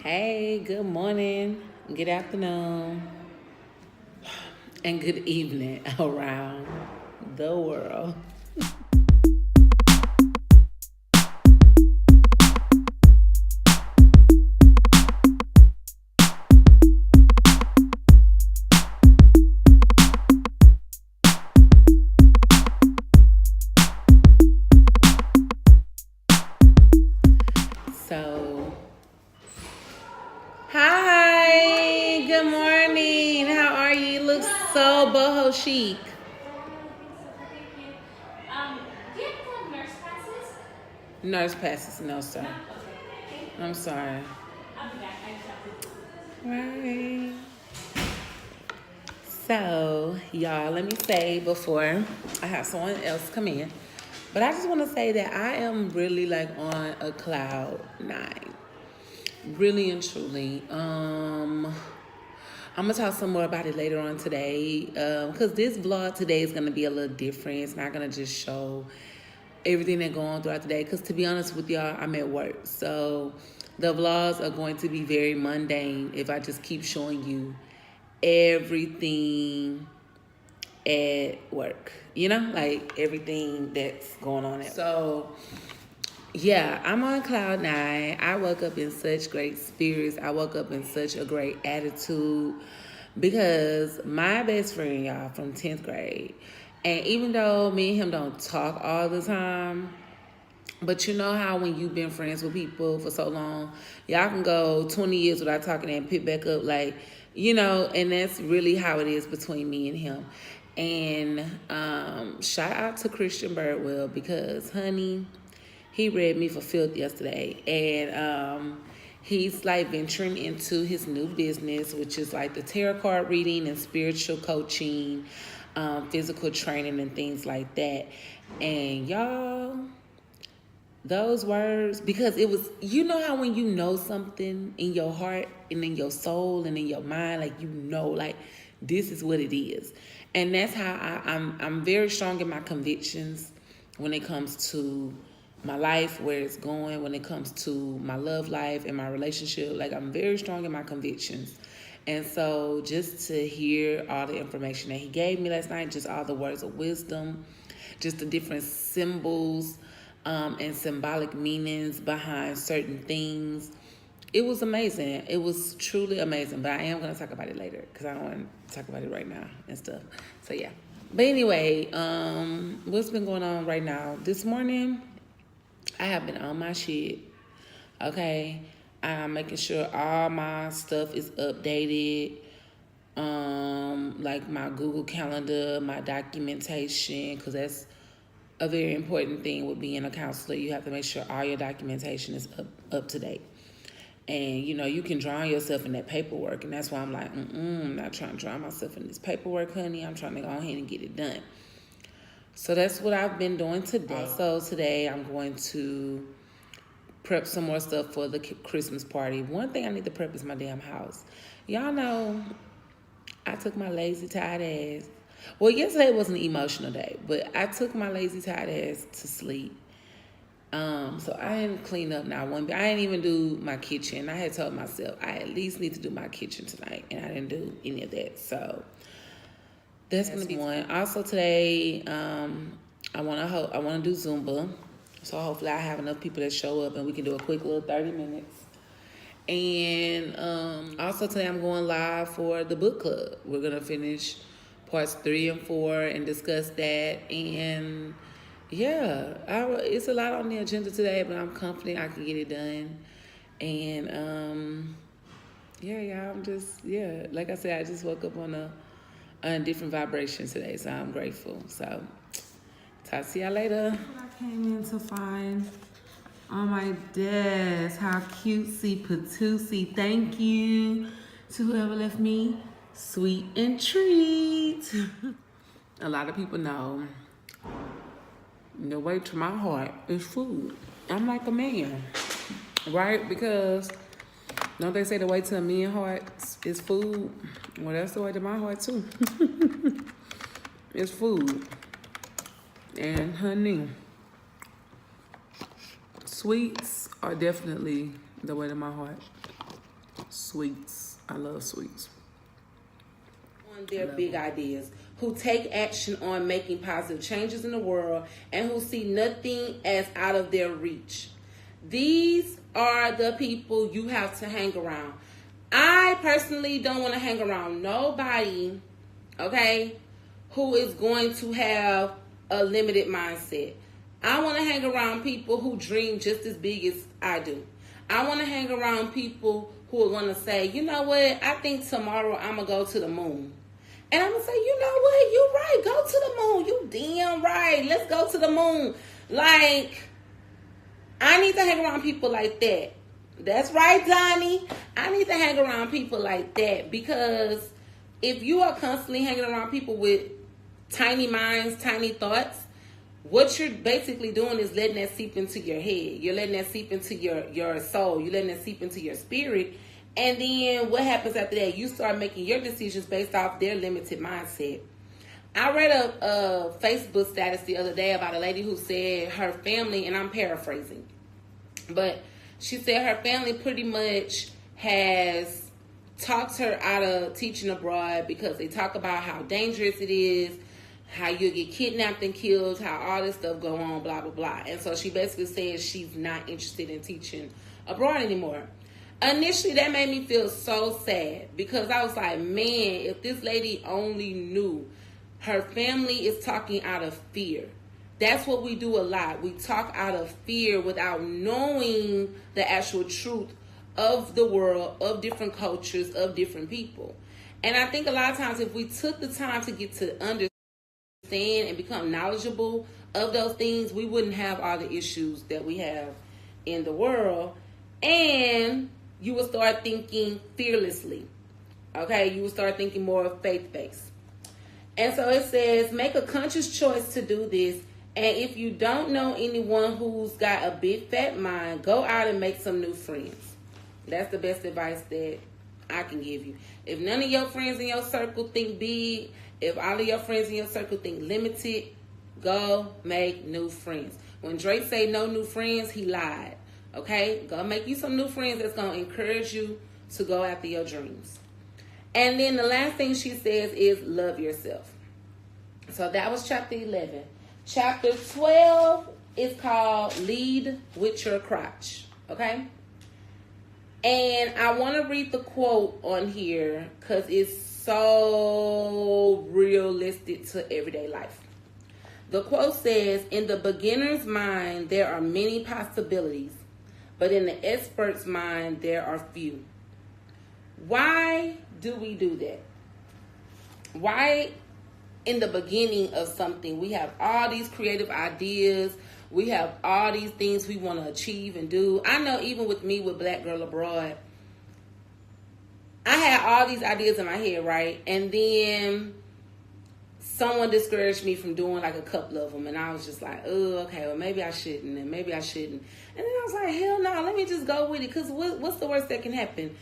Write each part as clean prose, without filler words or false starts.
Hey, good morning, good afternoon, and good evening around the world. So, hi, good morning. How are you? You look so boho chic. Do you have nurse passes? Nurse passes, no, No? sir. Okay. I'm sorry. I'll be back. I just have to. Right. So, y'all, let me say before I have someone else come in, but I just want to say that I am really like on a cloud nine. Really and truly. I'm gonna talk some more about it later on today. Because this vlog today is gonna be a little different. It's not gonna just show everything that going on throughout the day. Because to be honest with y'all, I'm at work, so the vlogs are going to be very mundane if I just keep showing you everything at work. You know, like everything that's going on at work. So yeah, I'm on cloud nine. I woke up in such great spirits. I woke up in such a great attitude because my best friend, y'all, from 10th grade, and even though me and him don't talk all the time, but you know how when you've been friends with people for so long, y'all can go 20 years without talking and pick back up, like, and that's really how it is between me and him. And shout out to Christian Birdwell because, honey, he read me for filth yesterday. And he's like venturing into his new business, which is like the tarot card reading and spiritual coaching, physical training, and things like that. And y'all, those words, because it was, you know how when you know something in your heart and in your soul and in your mind, like like this is what it is. And that's how I'm very strong in my convictions when it comes to my life, where it's going, when it comes to my love life and my relationship. Like, I'm very strong in my convictions. And so just to hear all the information that he gave me last night, just all the words of wisdom, just the different symbols and symbolic meanings behind certain things. It was amazing. It was truly amazing. But I am going to talk about it later because I don't want to talk about it right now and stuff. So, yeah. But anyway, what's been going on right now? This morning, I have been on my shit. Okay. I'm making sure all my stuff is updated. Like my Google Calendar, my documentation, because that's a very important thing with being a counselor. You have to make sure all your documentation is up to date. And you can drown yourself in that paperwork, and that's why I'm like, I'm not trying to drown myself in this paperwork, honey. I'm trying to go ahead and get it done. So that's what I've been doing today. So today I'm going to prep some more stuff for the Christmas party. One thing I need to prep is my damn house. Y'all know I took my lazy tired ass. Well, yesterday was an emotional day, but I took my lazy tired ass to sleep. So I didn't clean up now one bit. I didn't even do my kitchen. I had told myself I at least need to do my kitchen tonight, and I didn't do any of that. So that's gonna be one. Also today, I wanna do Zumba. So hopefully I have enough people that show up and we can do a quick little 30 minutes. And also today I'm going live for the book club. We're gonna finish parts 3 and 4 and discuss that. And yeah, it's a lot on the agenda today, but I'm confident I can get it done. And yeah, like I said, I just woke up on a different vibration today, so I'm grateful. So talk to y'all later. What I came in to find on my desk. How cutesy patoosie. Thank you to whoever left me sweet and treat. A lot of people know the way to my heart is food. I'm like a man, right? Because don't they say the way to a man's heart is food? Well, that's the way to my heart too. It's food. And honey, sweets are definitely the way to my heart. Sweets. I love sweets. On their big ideas, who take action on making positive changes in the world, and who see nothing as out of their reach. These are the people you have to hang around. I personally don't want to hang around nobody, okay, who is going to have a limited mindset. I want to hang around people who dream just as big as I do. I want to hang around people who are going to say, you know what, I think tomorrow I'm going to go to the moon. And I'm going to say, you know what, you're right, go to the moon. You damn right, let's go to the moon. Like, I need to hang around people like that. That's right, Donnie. I need to hang around people like that, because if you are constantly hanging around people with tiny minds, tiny thoughts, what you're basically doing is letting that seep into your head. You're letting that seep into your soul. You're letting that seep into your spirit. And then what happens after that? You start making your decisions based off their limited mindset. I read a Facebook status the other day about a lady who said her family, and I'm paraphrasing, but she said her family pretty much has talked her out of teaching abroad because they talk about how dangerous it is, how you get kidnapped and killed, how all this stuff go on, blah, blah, blah. And so she basically says she's not interested in teaching abroad anymore. Initially, that made me feel so sad, because I was like, man, if this lady only knew her family is talking out of fear. That's what we do a lot. We talk out of fear without knowing the actual truth of the world, of different cultures, of different people. And I think a lot of times if we took the time to get to understand and become knowledgeable of those things, we wouldn't have all the issues that we have in the world. And you will start thinking fearlessly. Okay? You will start thinking more faith-based. And so it says, make a conscious choice to do this. And if you don't know anyone who's got a big fat mind, go out and make some new friends. That's the best advice that I can give you. If none of your friends in your circle think big, if all of your friends in your circle think limited, go make new friends. When Drake say no new friends, he lied. Okay? Go make you some new friends that's going to encourage you to go after your dreams. And then the last thing she says is love yourself. So that was chapter 11. Chapter 12 is called Lead with Your Crotch. Okay? And I want to read the quote on here because it's so realistic to everyday life. The quote says, in the beginner's mind, there are many possibilities, but in the expert's mind, there are few. Why do we do that? Why in the beginning of something we have all these creative ideas, we have all these things we want to achieve and do? I know even with me with Black Girl Abroad, I had all these ideas in my head, right? And then someone discouraged me from doing like a couple of them, and I was just like, oh, okay, well maybe I shouldn't, and maybe I shouldn't. And then I was like, hell no, let me just go with it, because what's the worst that can happen?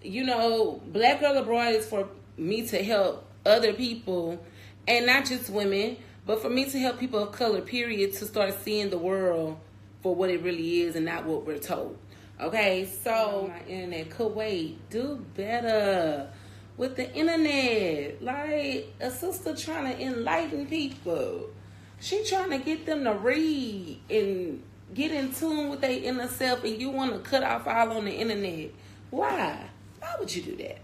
You know, Black Girl Abroad is for me to help other people, and not just women, but for me to help people of color, period, to start seeing the world for what it really is and not what we're told. Okay, so my internet, Kuwait, do better with the internet. Like, a sister trying to enlighten people. She trying to get them to read and get in tune with their inner self, and you want to cut off all on the internet. Why? Why would you do that?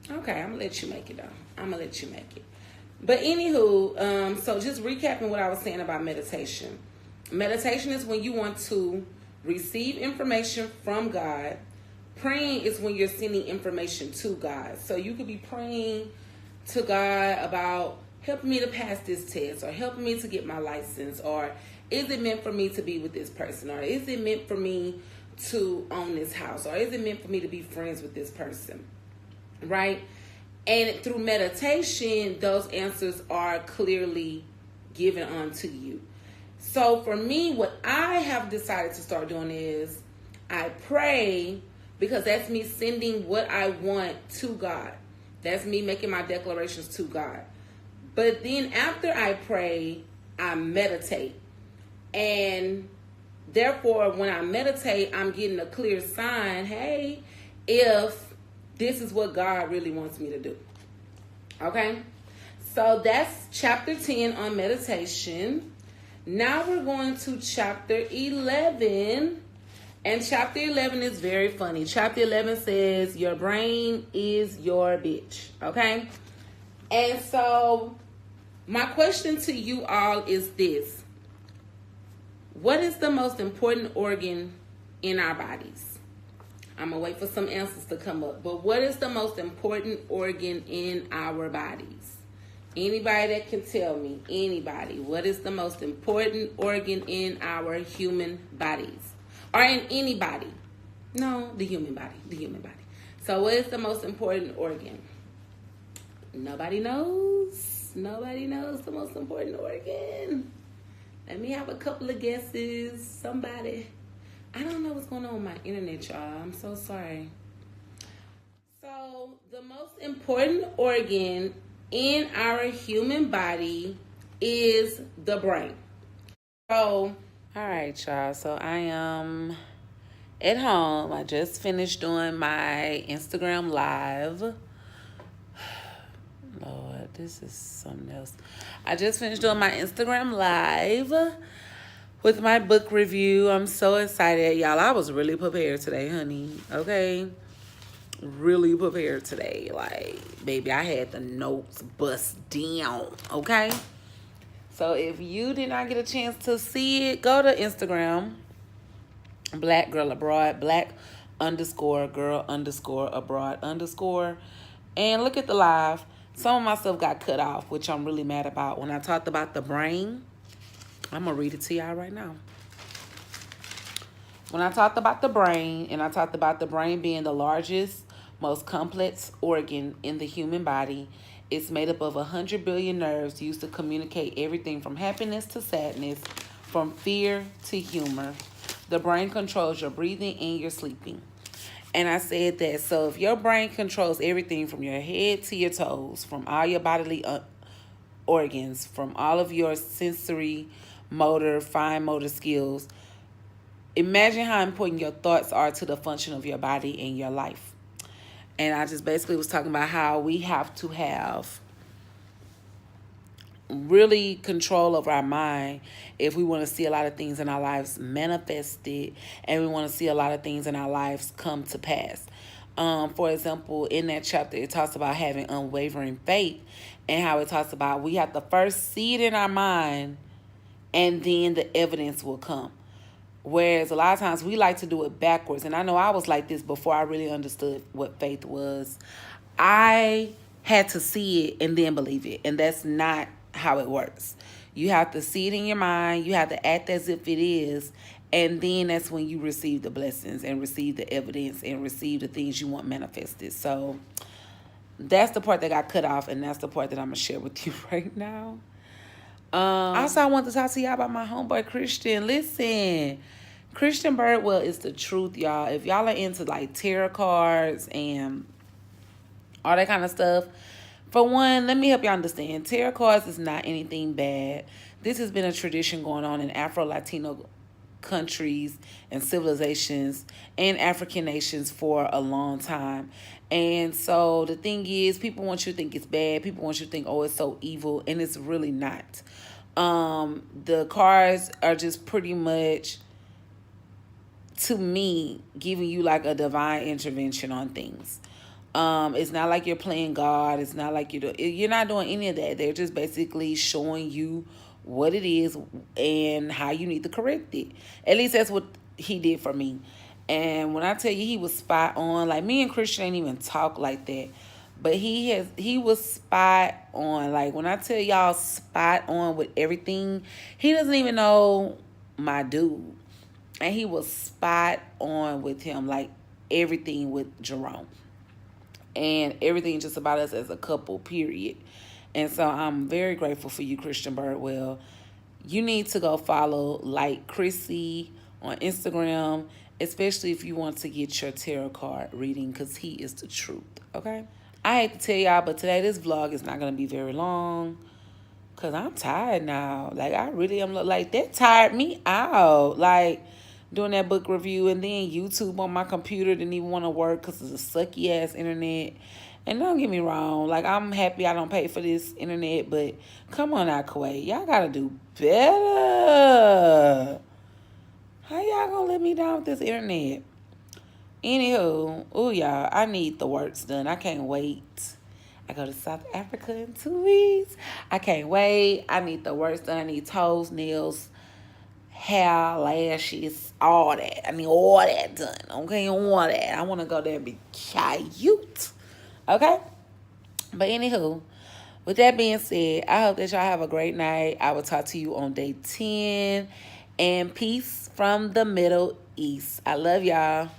Okay, I'm going to let you make it, though. I'm going to let you make it. But anywho, so just recapping what I was saying about meditation. Meditation is when you want to receive information from God. Praying is when you're sending information to God. So you could be praying to God about helping me to pass this test, or helping me to get my license, or is it meant for me to be with this person, or is it meant for me to own this house, or is it meant for me to be friends with this person, right? And through meditation, those answers are clearly given unto you. So for me, what I have decided to start doing is I pray, because that's me sending what I want to God. That's me making my declarations to God. But then after I pray, I meditate. And therefore, when I meditate, I'm getting a clear sign. Hey, if this is what God really wants me to do. Okay? So that's chapter 10 on meditation. Now we're going to chapter 11. And chapter 11 is very funny. Chapter 11 says, your brain is your bitch. Okay? And so my question to you all is this. What is the most important organ in our bodies? I'm going to wait for some answers to come up. But what is the most important organ in our bodies? Anybody that can tell me, anybody, what is the most important organ in our human bodies? Or in anybody? No, the human body, the human body. So what is the most important organ? Nobody knows. Nobody knows the most important organ. Let me have a couple of guesses. Somebody. I don't know what's going on with my internet, y'all. I'm so sorry. So the most important organ in our human body is the brain. So, all right, y'all. So I am at home. I just finished doing my Instagram live. Lord, this is something else. I just finished doing my Instagram live with my book review. I'm so excited, y'all. I was really prepared today, honey. Okay? Really prepared today. Like, baby, I had the notes bust down. Okay? So if you did not get a chance to see it, go to Instagram. Black Girl Abroad. Black_girl_abroad_. And look at the live. Some of my stuff got cut off, which I'm really mad about. When I talked about the brain, I'm going to read it to y'all right now. When I talked about the brain, and I talked about the brain being the largest, most complex organ in the human body, it's made up of 100 billion nerves used to communicate everything from happiness to sadness, from fear to humor. The brain controls your breathing and your sleeping. And I said that, so if your brain controls everything from your head to your toes, from all your bodily organs, from all of your sensory, motor, fine motor skills, imagine how important your thoughts are to the function of your body and your life. And I just basically was talking about how we have to have really control over our mind if we want to see a lot of things in our lives manifested, and we want to see a lot of things in our lives come to pass. For example, in that chapter, it talks about having unwavering faith, and how it talks about we have to first see it in our mind, and then the evidence will come. Whereas a lot of times we like to do it backwards. And I know I was like this before I really understood what faith was. I had to see it and then believe it. And that's not how it works. You have to see it in your mind. You have to act as if it is. And then that's when you receive the blessings and receive the evidence and receive the things you want manifested. So that's the part that got cut off. And that's the part that I'm going to share with you right now. Also, I want to talk to y'all about my homeboy Christian. Listen, Christian Birdwell is the truth, y'all. If y'all are into like tarot cards and all that kind of stuff, for one, let me help y'all understand. Tarot cards is not anything bad. This has been a tradition going on in Afro-Latino countries and civilizations and African nations for a long time. And so the thing is, people want you to think it's bad. People want you to think, oh, it's so evil. And it's really not. The cards are just pretty much, to me, giving you like a divine intervention on things. It's not like you're playing God. It's not like you're not doing any of that. They're just basically showing you what it is and how you need to correct it. At least that's what he did for me. And when I tell you he was spot on, like me and Christian ain't even talk like that. But he was spot on. Like when I tell y'all spot on with everything, he doesn't even know my dude. And he was spot on with him, like everything with Jerome. And everything just about us as a couple, period. And so I'm very grateful for you, Christian Birdwell. You need to go follow like Chrissy on Instagram, especially if you want to get your tarot card reading, because he is the truth, okay? I hate to tell y'all, but today this vlog is not going to be very long because I'm tired now. Like, I really am, like, that tired me out. Like, doing that book review, and then YouTube on my computer didn't even want to work because it's a sucky ass internet. And don't get me wrong, like, I'm happy I don't pay for this internet, but come on now, Kuwait, y'all gotta do better. How y'all gonna let me down with this internet? Anywho, oh y'all, I need the works done. I can't wait. I go to South Africa in 2 weeks. I can't wait. I need the works done. I need toes, nails, hair, lashes, all that. I need all that done. Okay, all that. I want to go there and be cute. Okay? But anywho, with that being said, I hope that y'all have a great night. I will talk to you on day 10. And peace from the Middle East. I love y'all.